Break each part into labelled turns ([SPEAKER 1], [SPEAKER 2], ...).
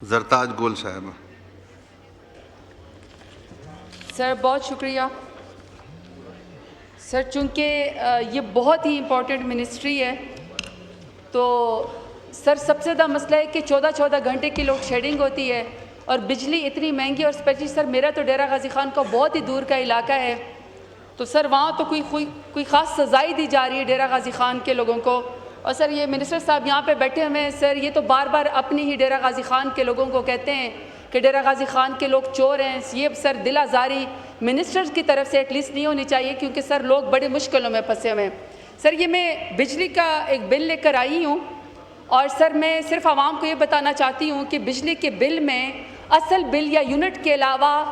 [SPEAKER 1] زرتاج گول صاحب.
[SPEAKER 2] سر بہت شکریہ سر. چونکہ یہ بہت ہی امپورٹنٹ منسٹری ہے تو سر سب سے زیادہ مسئلہ ہے کہ 14 گھنٹے کی لوڈ شیڈنگ ہوتی ہے اور بجلی اتنی مہنگی, اور اسپیشلی سر میرا تو ڈیرہ غازی خان کا بہت ہی دور کا علاقہ ہے, تو سر وہاں تو کوئی خاص سزائی دی جا رہی ہے ڈیرہ غازی خان کے لوگوں کو. اور سر یہ منسٹر صاحب یہاں پہ بیٹھے ہوئے ہیں سر, یہ تو بار بار اپنی ہی ڈیرہ غازی خان کے لوگوں کو کہتے ہیں کہ ڈیرہ غازی خان کے لوگ چور ہیں. یہ سر دل آزاری منسٹرز کی طرف سے ایٹ لیسٹ نہیں ہونی چاہیے, کیونکہ سر لوگ بڑے مشکلوں میں پھنسے ہوئے ہیں. سر یہ میں بجلی کا ایک بل لے کر آئی ہوں, اور سر میں صرف عوام کو یہ بتانا چاہتی ہوں کہ بجلی کے بل میں اصل بل یا یونٹ کے علاوہ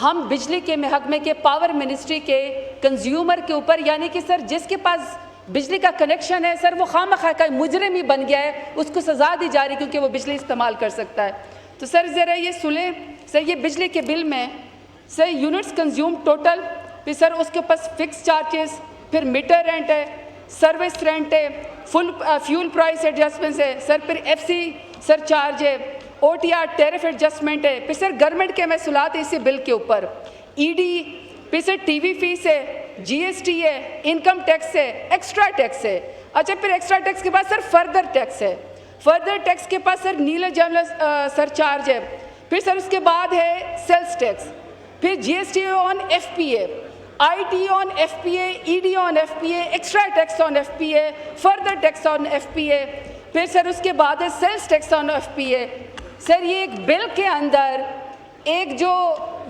[SPEAKER 2] ہم بجلی کے محکمے کے پاور منسٹری کے کنزیومر کے اوپر, یعنی کہ سر جس کے پاس بجلی کا کنیکشن ہے سر وہ خواہ کا مجرم ہی بن گیا ہے, اس کو سزا دی جا رہی کیونکہ وہ بجلی استعمال کر سکتا ہے. تو سر ذرا یہ سنیں سر, یہ بجلی کے بل میں سر یونٹس کنزیوم ٹوٹل, پھر سر اس کے پاس فکس چارجز, پھر میٹر رینٹ ہے, سروس رینٹ ہے, فل فیول پرائس ایڈجسٹمنٹ ہے سر, پھر ایف سی سر چارج ہے, O T R tariff adjustment ہے, پھر سر گورنمنٹ کے محصولات ہے اسی بل کے اوپر, ای ڈی, پھر سر ٹی وی فیس ہے, جی ایس ٹی ہے, انکم ٹیکس ہے, ایکسٹرا ٹیکس ہے. اچھا پھر ایکسٹرا ٹیکس کے بعد سر فردر ٹیکس ہے, فردر ٹیکس کے پاس سر نیلا جملہ سر چارج ہے, پھر سر اس کے بعد ہے سیلس ٹیکس, پھر G S T on F P A, I T on F P A, E D on F P A, extra tax on F P A, further tax on F P A, پھر sir اس کے بعد ہے sales tax on F P A. Sir یہ ایک بل کے اندر ایک جو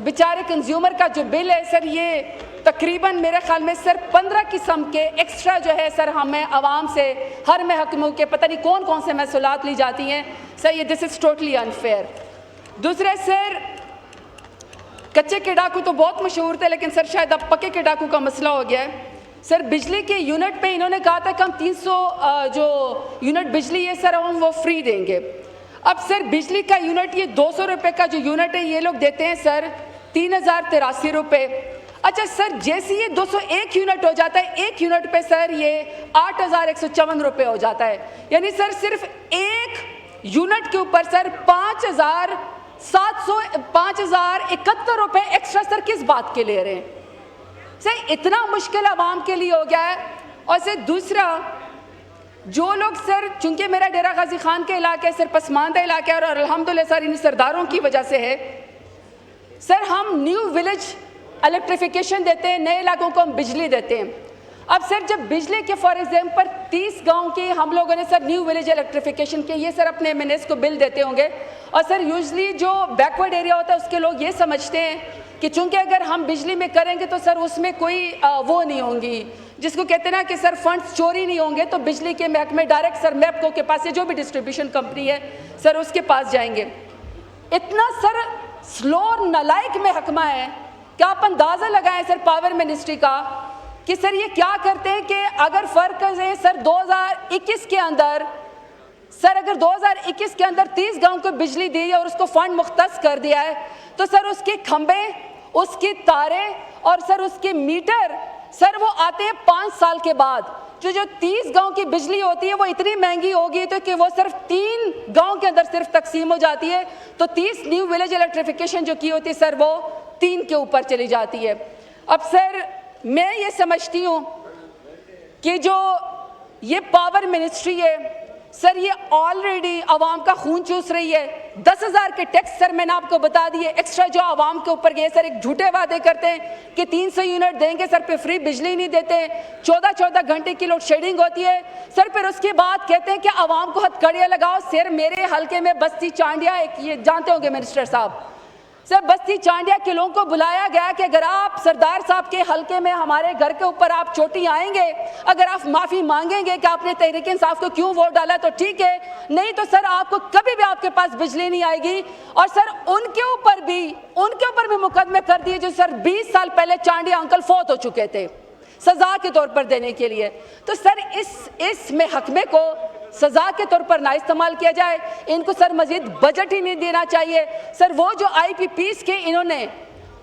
[SPEAKER 2] بیچارے کنزیومر کا جو بل ہے سر, یہ تقریباً میرے خیال میں سر 15 قسم کے ایکسٹرا جو ہے سر ہمیں عوام سے ہر محکموں کے پتہ نہیں کون سے محصولات لی جاتی ہیں سر. یہ دس از ٹوٹلی انفیئر. دوسرے سر کچے کے ڈاکو تو بہت مشہور تھے, لیکن سر شاید اب پکے کے ڈاکو کا مسئلہ ہو گیا ہے. سر بجلی کے یونٹ پہ انہوں نے کہا تھا کہ ہم 300 جو یونٹ بجلی ہے سر ہم وہ فری دیں گے. اب سر بجلی کا یونٹ یہ 200 روپے کا جو یونٹ ہے یہ لوگ دیتے ہیں سر 3083 روپے. اچھا سر جیسے یہ 201 یونٹ ہو جاتا ہے, ایک یونٹ پہ سر یہ 8154 روپے ہو جاتا ہے, یعنی سر صرف ایک یونٹ کے اوپر سر 5071 روپے ایکسٹرا سر کس بات کے لے رہے ہیں سر؟ اتنا مشکل عوام کے لیے ہو گیا ہے. اور سر دوسرا جو لوگ سر, چونکہ میرا ڈیرہ غازی خان کے علاقے سر پسماندہ علاقہ ہے اور الحمدللہ سر ان سرداروں کی وجہ سے ہے سر, ہم نیو ولیج الیکٹریفیکیشن دیتے ہیں, نئے علاقوں کو ہم بجلی دیتے ہیں. اب سر جب بجلی کے فار ایگزامپل 30 گاؤں کے ہم لوگوں نے سر نیو ولیج الیکٹریفیکیشن کے یہ سر اپنے MNAs کو بل دیتے ہوں گے, اور سر یوزلی جو بیکورڈ ایریا ہوتا ہے اس کے لوگ یہ سمجھتے ہیں کہ چونکہ اگر ہم بجلی میں کریں گے تو سر اس میں کوئی وہ نہیں ہوں گی, جس کو کہتے ہیں نا کہ سر فنڈز چوری نہیں ہوں گے, تو بجلی کے محکمے ڈائریکٹ سر میپکو کے پاس جو بھی ڈسٹریبیوشن کمپنی ہے سر اس کے پاس جائیں گے. اتنا سر سلو اور نالائق محکمہ ہے کہ آپ اندازہ لگائیں سر پاور منسٹری کا کہ سر یہ کیا کرتے ہیں کہ اگر فرق ہے سر 2021 کے اندر سر اگر 2021 کے اندر 30 گاؤں کو بجلی دی اور اس کو فنڈ مختص کر دیا ہے, تو سر اس کے کھمبے, اس کی تاریں اور سر اس کے میٹر سر وہ آتے ہیں 5 سال کے بعد. جو 30 گاؤں کی بجلی ہوتی ہے وہ اتنی مہنگی ہوگی تو کہ وہ صرف 3 گاؤں کے اندر صرف تقسیم ہو جاتی ہے, تو 30 نیو ولیج الیکٹریفیکیشن جو کی ہوتی ہے سر وہ 3 کے اوپر چلی جاتی ہے. اب سر میں یہ سمجھتی ہوں کہ جو یہ پاور منسٹری ہے سر یہ آلریڈی عوام کا خون چوس رہی ہے. 10,000 کے ٹیکس سر میں نے آپ کو بتا دیے ایکسٹرا جو عوام کے اوپر گئے سر, ایک جھوٹے وعدے کرتے ہیں کہ 300 یونٹ دیں گے سر, پہ فری بجلی نہیں دیتے, 14 گھنٹے کی لوڈ شیڈنگ ہوتی ہے سر, پھر اس کے بعد کہتے ہیں کہ عوام کو ہتھ کڑیاں لگاؤ. سر میرے حلقے میں بستی چانڈیا, یہ جانتے ہوں گے منسٹر صاحب, سر بستی چانڈیا کے لوگوں کو بلایا گیا کہ اگر آپ سردار صاحب کے حلقے میں ہمارے گھر کے اوپر آپ چوٹی آئیں گے, اگر آپ معافی مانگیں گے کہ آپ نے تحریک انصاف کو کیوں ووٹ ڈالا تو ٹھیک ہے, نہیں تو سر آپ کو کبھی بھی آپ کے پاس بجلی نہیں آئے گی. اور سر ان کے اوپر بھی مقدمے کر دیے جو سر 20 سال پہلے چانڈیا انکل فوت ہو چکے تھے سزا کے طور پر دینے کے لیے. تو سر اس محکمے کو سزا کے طور پر نہ استعمال کیا جائے, ان کو سر مزید بجٹ ہی نہیں دینا چاہیے. سر وہ جو IPPs کے انہوں نے